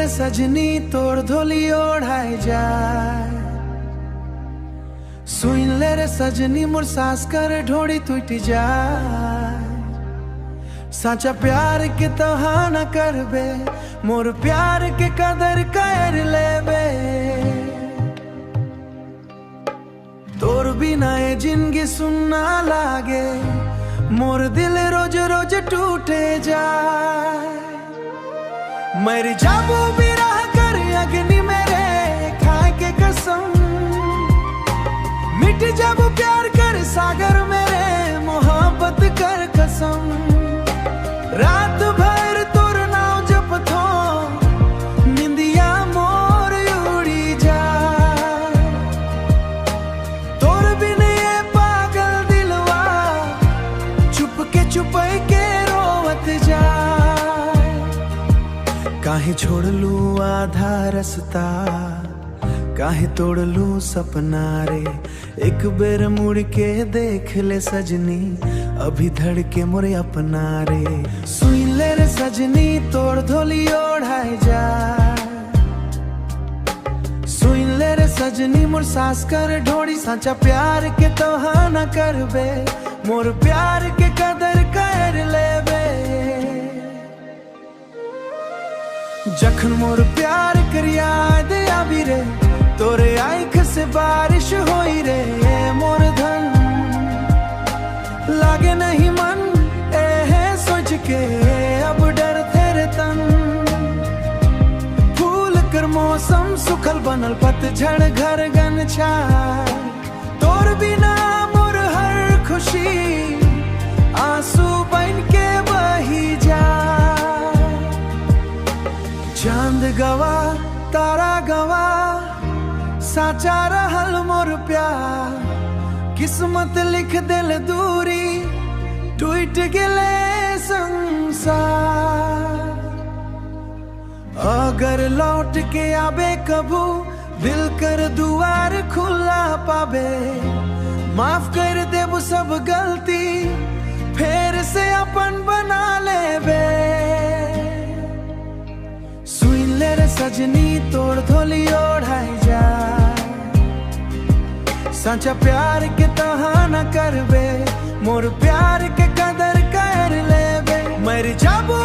रे सजनी तोड़ धोली ओढ़ाई जाए, सुन ले रे सजनी मोर सास कर ढोड़ी टूट जाए। साचा प्यार के तहा न करबे, मोर प्यार के कदर कर लेबे। तोर बिना ये जिंदगी सुनना लागे, मोर दिल रोज रोज टूटे जाए। मर जाबू भी रह कर अग्नि मेरे खाए के कसम, मिट जाबू प्यार कर सागर मेरे मोहब्बत कर कसम। रात भर तोर नाव जपथो निंदिया मोर उड़ी जाए। तोर बिन ये पागल दिलवा चुप के रोवत जाए। काहे छोड़ लू आधा रास्ता, काहे तोड़ लू सपना रे। एक बेर मुड़ के देख ले सजनी, अभी धड़के मोरे अपना रे। सुन ले रे सजनी तोड़ धोली ओढ़ाई जाए, सुन ले रे सजनी मोर सास कर ढोड़ी। साचा प्यार के तोहा न करबे, मोर प्यार के कदर कर लेबे। जखन मोर प्यार कर याद आवी रे, तोरे आँख से बारिश होई रे। मोर धन लागे नहीं मन है सोच के, अब डर तेरे तन। फूल कर मौसम सुखल बनल पतझड़ घर गन छाए। तोर बिना मोर हर खुशी आंसू बन के बही जाए। चांद गवा तारा गवा साचा रहल मोर प्यार। किस्मत लिख दिल दूरी टूट गेले संसार। अगर लौट के आबे कबू, दिल कर दुआर खुला पाबे। माफ कर देबू सब गलती, फिर से अपन बना लेबे। सुन ले रे सजनी तोड़ धोली ओढ़ाई जाए, साचा प्यार के तहा न करबे, मोर प्यार के कदर कर लेबे। मर जाबू